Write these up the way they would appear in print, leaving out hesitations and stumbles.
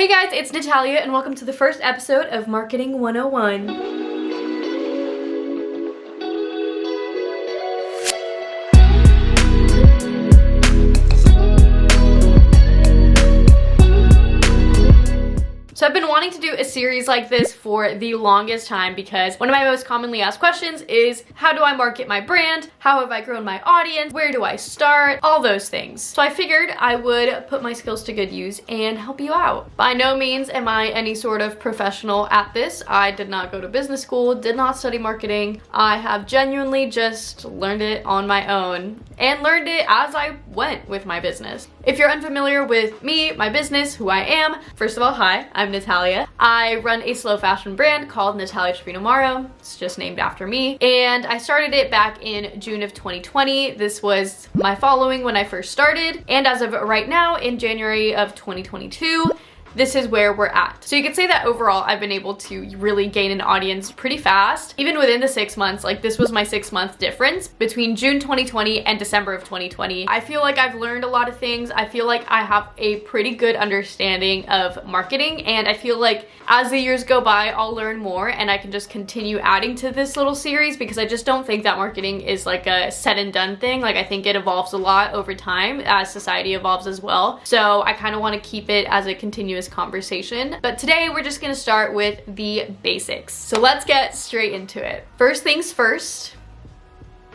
Hey guys, it's Natalia and welcome to the first episode of Marketing 101. So I've been wanting to do a series like this for the longest time because one of my most commonly asked questions is, how do I market my brand? How have I grown my audience? Where do I start? All those things. So I figured I would put my skills to good use and help you out. By no means am I any sort of professional at this. I did not go to business school, did not study marketing. I have genuinely just learned it on my own and learned it as I went with my business. If you're unfamiliar with me, my business, who I am, first of all, hi, I'm Natalia. I run a slow fashion brand called Natalia Trevino. It's just named after me. And I started it back in June of 2020. This was my following when I first started. And as of right now, in January of 2022, this is where we're at. So you could say that overall, I've been able to really gain an audience pretty fast. Even within the 6 months, like this was my 6-month difference between June 2020 and December of 2020. I feel like I've learned a lot of things. I feel like I have a pretty good understanding of marketing, and I feel like as the years go by, I'll learn more and I can just continue adding to this little series because I just don't think that marketing is like a said and done thing. Like I think it evolves a lot over time as society evolves as well. So I kind of want to keep it as a continuous conversation. But today we're just gonna start with the basics. So let's get straight into it. First things first,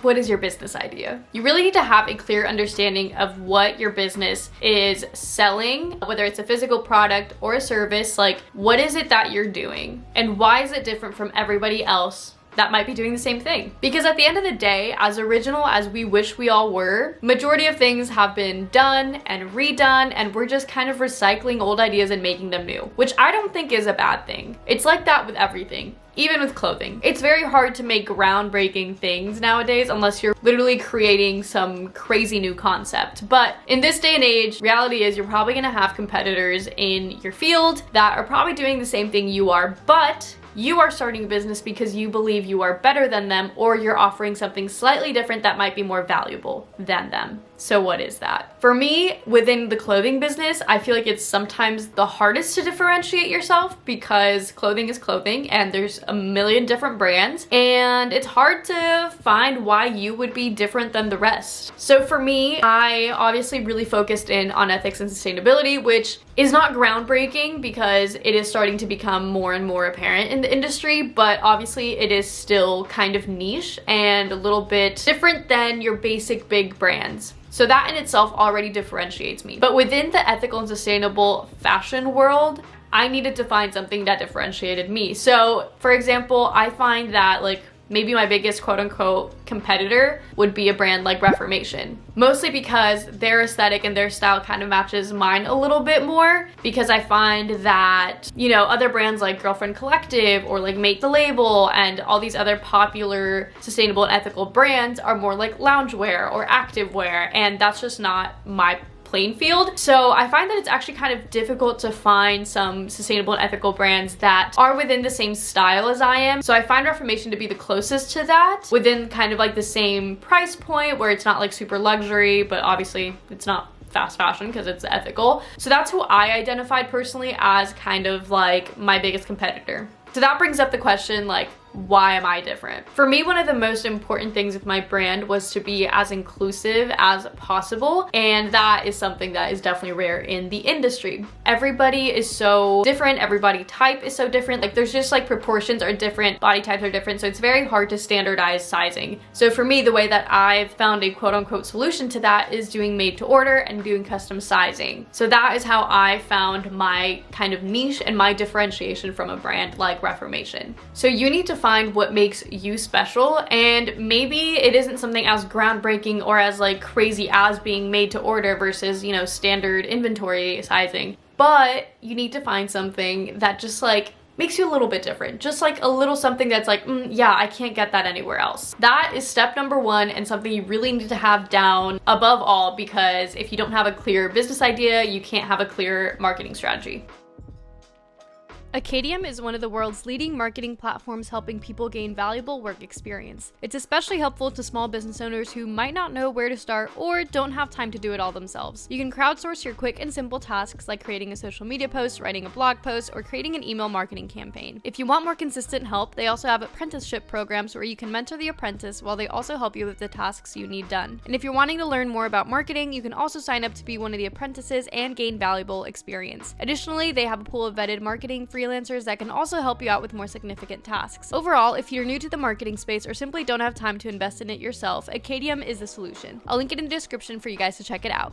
what is your business idea? You really need to have a clear understanding of what your business is selling, whether it's a physical product or a service. Like, what is it that you're doing? And why is it different from everybody else that might be doing the same thing? Because at the end of the day, as original as we wish we all were, majority of things have been done and redone, and we're just kind of recycling old ideas and making them new, which I don't think is a bad thing. It's like that with everything. Even with clothing. It's very hard to make groundbreaking things nowadays unless you're literally creating some crazy new concept. But in this day and age, reality is you're probably gonna have competitors in your field that are probably doing the same thing you are, but you are starting a business because you believe you are better than them, or you're offering something slightly different that might be more valuable than them. So what is that? For me, within the clothing business, I feel like it's sometimes the hardest to differentiate yourself because clothing is clothing and there's a million different brands, and it's hard to find why you would be different than the rest. So for me, I obviously really focused in on ethics and sustainability, which is not groundbreaking because it is starting to become more and more apparent in the industry, but obviously it is still kind of niche and a little bit different than your basic big brands. So that in itself already differentiates me. But within the ethical and sustainable fashion world, I needed to find something that differentiated me. So for example, I find that like maybe my biggest quote unquote competitor would be a brand like Reformation. Mostly because their aesthetic and their style kind of matches mine a little bit more, because I find that, you know, other brands like Girlfriend Collective or like Make the Label and all these other popular sustainable and ethical brands are more like loungewear or activewear, and that's just not my playing field. So I find that it's actually kind of difficult to find some sustainable and ethical brands that are within the same style as I am. So I find Reformation to be the closest to that, within kind of like the same price point where it's not like super luxury, but obviously it's not fast fashion because it's ethical. So that's who I identified personally as kind of like my biggest competitor. So that brings up the question, like, why am I different? For me, one of the most important things with my brand was to be as inclusive as possible, and that is something that is definitely rare in the industry. Everybody is so different, every body type is so different, like there's just like proportions are different, body types are different, so it's very hard to standardize sizing. So for me, the way that I've found a quote unquote solution to that is doing made to order and doing custom sizing. So that is how I found my kind of niche and my differentiation from a brand like Reformation. So you need to find what makes you special, and maybe it isn't something as groundbreaking or as like crazy as being made to order versus, you know, standard inventory sizing, but you need to find something that just like makes you a little bit different, just like a little something that's like, yeah, I can't get that anywhere else. That is step number one, and something you really need to have down above all, because if you don't have a clear business idea, you can't have a clear marketing strategy. Acadium is one of the world's leading marketing platforms helping people gain valuable work experience. It's especially helpful to small business owners who might not know where to start or don't have time to do it all themselves. You can crowdsource your quick and simple tasks like creating a social media post, writing a blog post, or creating an email marketing campaign. If you want more consistent help, they also have apprenticeship programs where you can mentor the apprentice while they also help you with the tasks you need done. And if you're wanting to learn more about marketing, you can also sign up to be one of the apprentices and gain valuable experience. Additionally, they have a pool of vetted marketing freelancers that can also help you out with more significant tasks. Overall, if you're new to the marketing space or simply don't have time to invest in it yourself, Acadium is the solution. I'll link it in the description for you guys to check it out.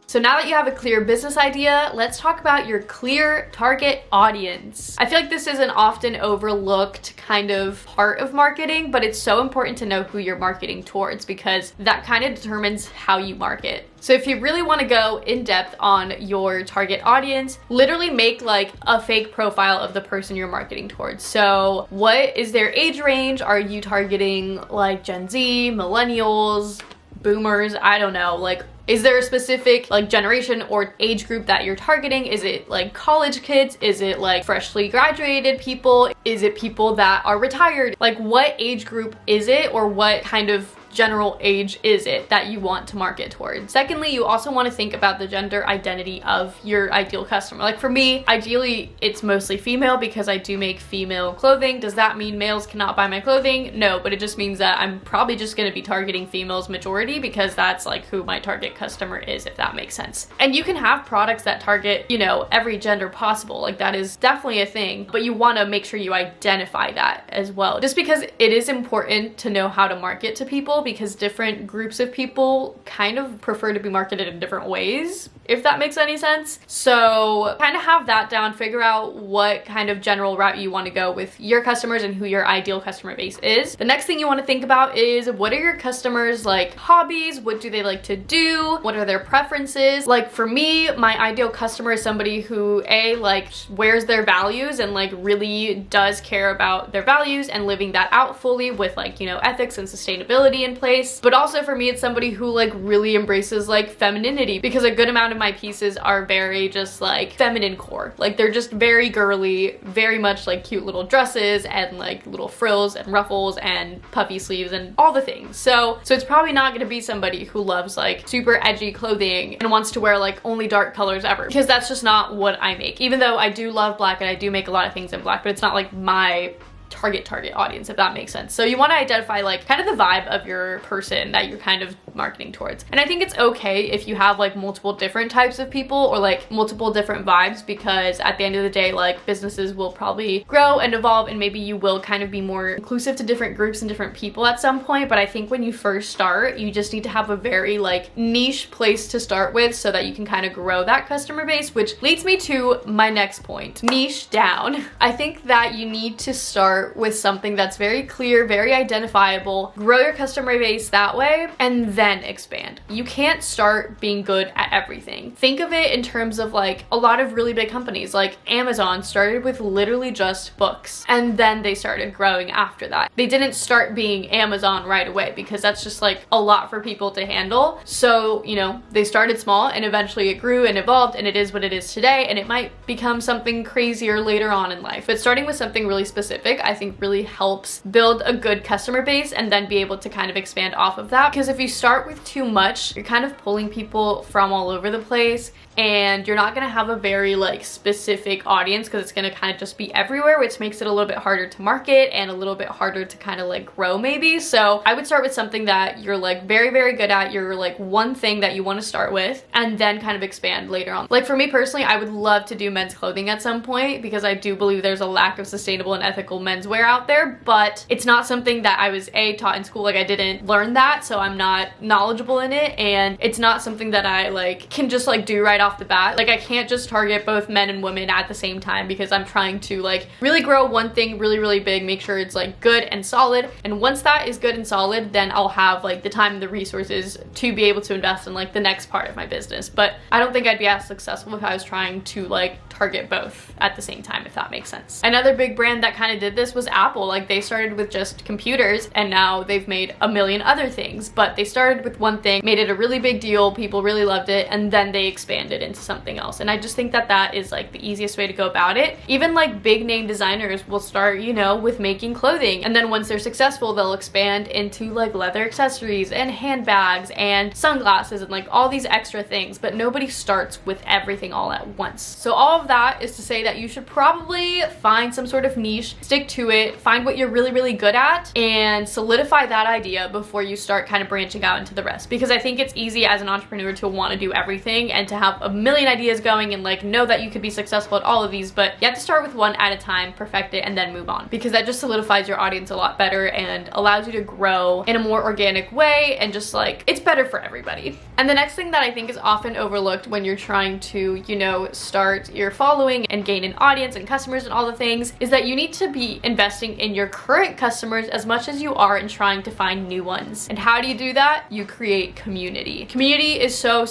So now that you have a clear business idea, let's talk about your clear target audience. I feel like this is an often overlooked kind of part of marketing, but it's so important to know who you're marketing towards because that kind of determines how you market. So if you really want to go in depth on your target audience, literally make like a fake profile of the person you're marketing towards. So what is their age range? Are you targeting like Gen Z, millennials, boomers? I don't know. Like, is there a specific like generation or age group that you're targeting? Is it like college kids? Is it like freshly graduated people? Is it people that are retired? Like, what age group is it, or what kind of general age is it that you want to market towards? Secondly, you also want to think about the gender identity of your ideal customer. Like for me, ideally it's mostly female because I do make female clothing. Does that mean males cannot buy my clothing? No, but it just means that I'm probably just going to be targeting females majority because that's like who my target customer is, if that makes sense. And you can have products that target, you know, every gender possible. Like that is definitely a thing, but you want to make sure you identify that as well. Just because it is important to know how to market to people, because different groups of people kind of prefer to be marketed in different ways, if that makes any sense. So kind of have that down, figure out what kind of general route you want to go with your customers and who your ideal customer base is. The next thing you want to think about is, what are your customers like hobbies? What do they like to do? What are their preferences? Like for me, my ideal customer is somebody who like wears their values and like really does care about their values and living that out fully with like, you know, ethics and sustainability in place. But also for me, it's somebody who like really embraces like femininity, because a good amount of my pieces are very just like feminine core. Like they're just very girly, very much like cute little dresses and like little frills and ruffles and puffy sleeves and all the things. So it's probably not gonna be somebody who loves like super edgy clothing and wants to wear like only dark colors ever, because that's just not what I make. Even though I do love black and I do make a lot of things in black, but it's not like my target audience, if that makes sense. So you want to identify like kind of the vibe of your person that you're kind of marketing towards. And I think it's okay if you have like multiple different types of people or like multiple different vibes, because at the end of the day, like businesses will probably grow and evolve, and maybe you will kind of be more inclusive to different groups and different people at some point. But I think when you first start, you just need to have a very like niche place to start with so that you can kind of grow that customer base, which leads me to my next point: niche down. I think that you need to start with something that's very clear, very identifiable, grow your customer base that way, and then expand. You can't start being good at everything. Think of it in terms of like a lot of really big companies like Amazon started with literally just books, and then they started growing after that. They didn't start being Amazon right away because that's just like a lot for people to handle. So, you know, they started small and eventually it grew and evolved, and it is what it is today, and it might become something crazier later on in life. But starting with something really specific, I think really helps build a good customer base and then be able to kind of expand off of that. Because if you start with too much, you're kind of pulling people from all over the place, and you're not gonna have a very like specific audience because it's gonna kind of just be everywhere, which makes it a little bit harder to market and a little bit harder to kind of like grow maybe. So I would start with something that you're like very, very good at, you're like one thing that you want to start with, and then kind of expand later on. Like for me personally, I would love to do men's clothing at some point because I do believe there's a lack of sustainable and ethical menswear out there, but it's not something that I was taught in school. Like I didn't learn that, so I'm not knowledgeable in it, and it's not something that I like can just like do right off the bat. Like I can't just target both men and women at the same time because I'm trying to like really grow one thing really, really big, make sure it's like good and solid. And once that is good and solid, then I'll have like the time and the resources to be able to invest in like the next part of my business. But I don't think I'd be as successful if I was trying to like target both at the same time, if that makes sense. Another big brand that kind of did this was Apple. Like they started with just computers and now they've made a million other things, but they started with one thing, made it a really big deal, people really loved it, and then they expanded. it into something else. And I just think that that is like the easiest way to go about it. Even like big name designers will start, you know, with making clothing, and then once they're successful, they'll expand into like leather accessories and handbags and sunglasses and like all these extra things, but nobody starts with everything all at once. So all of that is to say that you should probably find some sort of niche, stick to it, find what you're really good at, and solidify that idea before you start kind of branching out into the rest. Because I think it's easy as an entrepreneur to want to do everything and to have a million ideas going and like know that you could be successful at all of these, but you have to start with one at a time, perfect it, and then move on, because that just solidifies your audience a lot better and allows you to grow in a more organic way, and just like it's better for everybody. And the next thing that I think is often overlooked when you're trying to, you know, start your following and gain an audience and customers and all the things is that you need to be investing in your current customers as much as you are in trying to find new ones. And how do you do that? You create community. Community is so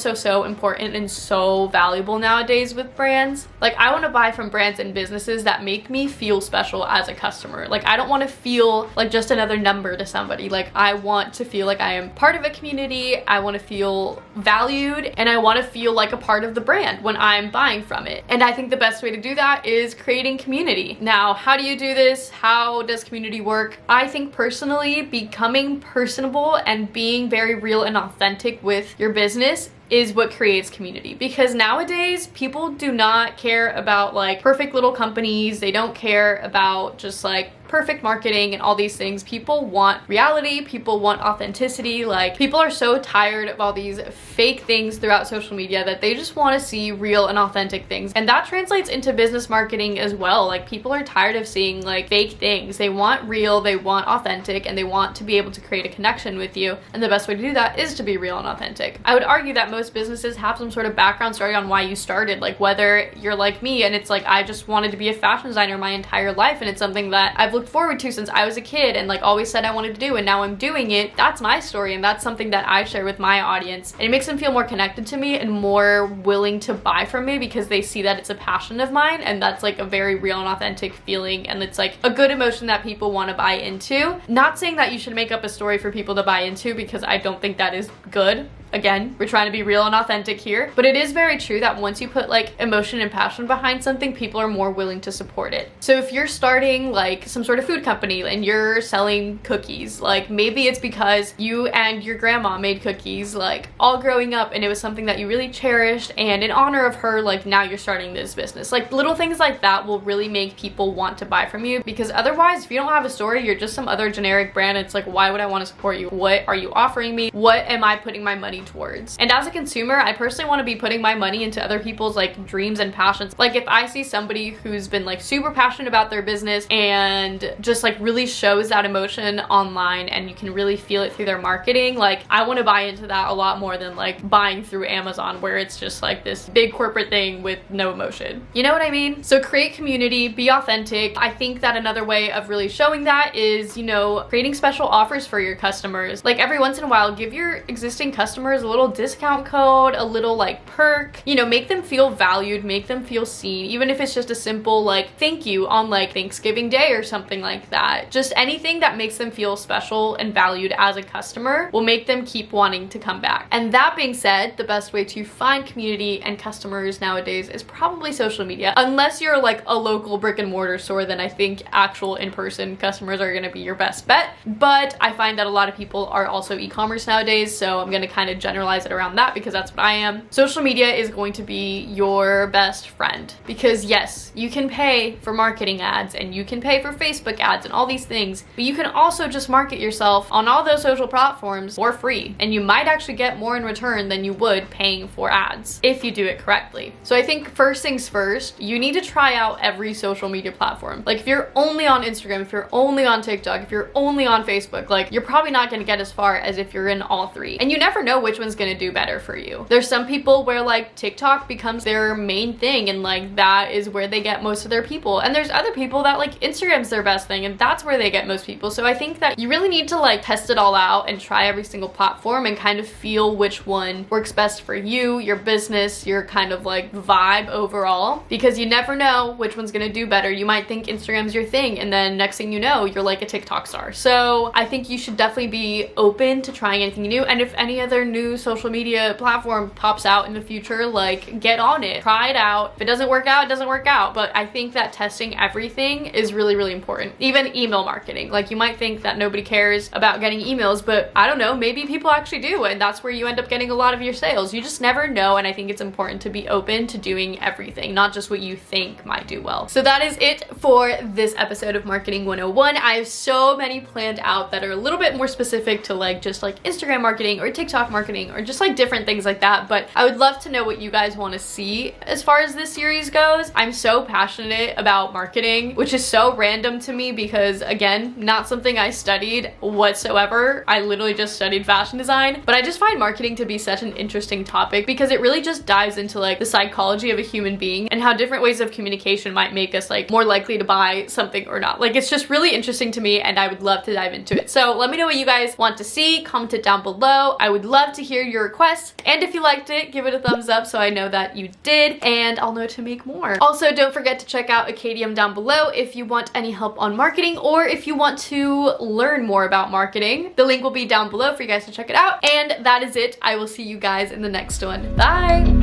important and so valuable nowadays with brands. Like, I want to buy from brands and businesses that make me feel special as a customer. Like, I don't want to feel like just another number to somebody. Like, I want to feel like I am part of a community. I want to feel valued, and I want to feel like a part of the brand when I'm buying from it. And I think the best way to do that is creating community. Now, how do you do this? How does community work? I think personally, becoming personable and being very real and authentic with your business is what creates community. Because nowadays people do not care about like perfect little companies. They don't care about just like perfect marketing and all these things. People want reality, people want authenticity. Like, people are so tired of all these fake things throughout social media that they just want to see real and authentic things. And that translates into business marketing as well. Like, people are tired of seeing like fake things. They want real, they want authentic, and they want to be able to create a connection with you. And the best way to do that is to be real and authentic. I would argue that most businesses have some sort of background story on why you started. Like, whether you're like me and it's like, I just wanted to be a fashion designer my entire life, and it's something that I've looked forward to since I was a kid and like always said I wanted to do, and now I'm doing it. That's my story, and that's something that I share with my audience, and it makes them feel more connected to me and more willing to buy from me because they see that it's a passion of mine, and that's like a very real and authentic feeling, and it's like a good emotion that people want to buy into. Not saying that you should make up a story for people to buy into, because I don't think that is good. Again, we're trying to be real and authentic here, but it is very true that once you put like emotion and passion behind something, people are more willing to support it. So if you're starting like some sort of food company and you're selling cookies, like maybe it's because you and your grandma made cookies like all growing up, and it was something that you really cherished, and in honor of her, like now you're starting this business. Like, little things like that will really make people want to buy from you, because otherwise, if you don't have a story, you're just some other generic brand. It's like, why would I want to support you? What are you offering me? What am I putting my money towards? And as a consumer, I personally want to be putting my money into other people's like dreams and passions. Like, if I see somebody who's been like super passionate about their business and just like really shows that emotion online, and you can really feel it through their marketing, like I want to buy into that a lot more than like buying through Amazon, where it's just like this big corporate thing with no emotion. You know what I mean? So create community, be authentic. I think that another way of really showing that is, you know, creating special offers for your customers. Like, every once in a while, give your existing customers a little discount code, a little like perk, you know, make them feel valued, make them feel seen, even if it's just a simple like thank you on like Thanksgiving Day or something like that. Just anything that makes them feel special and valued as a customer will make them keep wanting to come back. And that being said, the best way to find community and customers nowadays is probably social media. Unless you're like a local brick and mortar store, then I think actual in-person customers are going to be your best bet. But I find that a lot of people are also e-commerce nowadays, so I'm going to kind of generalize it around that because that's what I am. Social media is going to be your best friend, because yes, you can pay for marketing ads and you can pay for Facebook ads and all these things, but you can also just market yourself on all those social platforms for free, and you might actually get more in return than you would paying for ads if you do it correctly. So I think first things first, you need to try out every social media platform. Like, if you're only on Instagram, if you're only on TikTok, if you're only on Facebook, like you're probably not going to get as far as if you're in all three. And you never know which one's going to do better for you. There's some people where like TikTok becomes their main thing, and like that is where they get most of their people. And there's other people that like Instagram's their best thing, and that's where they get most people. So I think that you really need to like test it all out and try every single platform and kind of feel which one works best for you, your business, your kind of like vibe overall, because you never know which one's going to do better. You might think Instagram's your thing, and then next thing you know, you're like a TikTok star. So I think you should definitely be open to trying anything new. And if any other new social media platform pops out in the future, like get on it, try it out. If it doesn't work out, it doesn't work out. But I think that testing everything is really, really important. Even email marketing. Like, you might think that nobody cares about getting emails, but I don't know, maybe people actually do, and that's where you end up getting a lot of your sales. You just never know, and I think it's important to be open to doing everything, not just what you think might do well. So that is it for this episode of Marketing 101. I have so many planned out that are a little bit more specific to like just like Instagram marketing or TikTok marketing or just like different things like that, but I would love to know what you guys want to see as far as this series goes. I'm so passionate about marketing, which is so random to me because, again, not something I studied whatsoever. I literally just studied fashion design, but I just find marketing to be such an interesting topic because it really just dives into like the psychology of a human being and how different ways of communication might make us like more likely to buy something or not. Like, it's just really interesting to me and I would love to dive into it. So let me know what you guys want to see. Comment it down below. I would love to hear your requests, and if you liked it, give it a thumbs up so I know that you did and I'll know to make more. Also, don't forget to check out Acadium down below if you want any help on marketing or if you want to learn more about marketing. The link will be down below for you guys to check it out. And that is it. I will see you guys in the next one. Bye!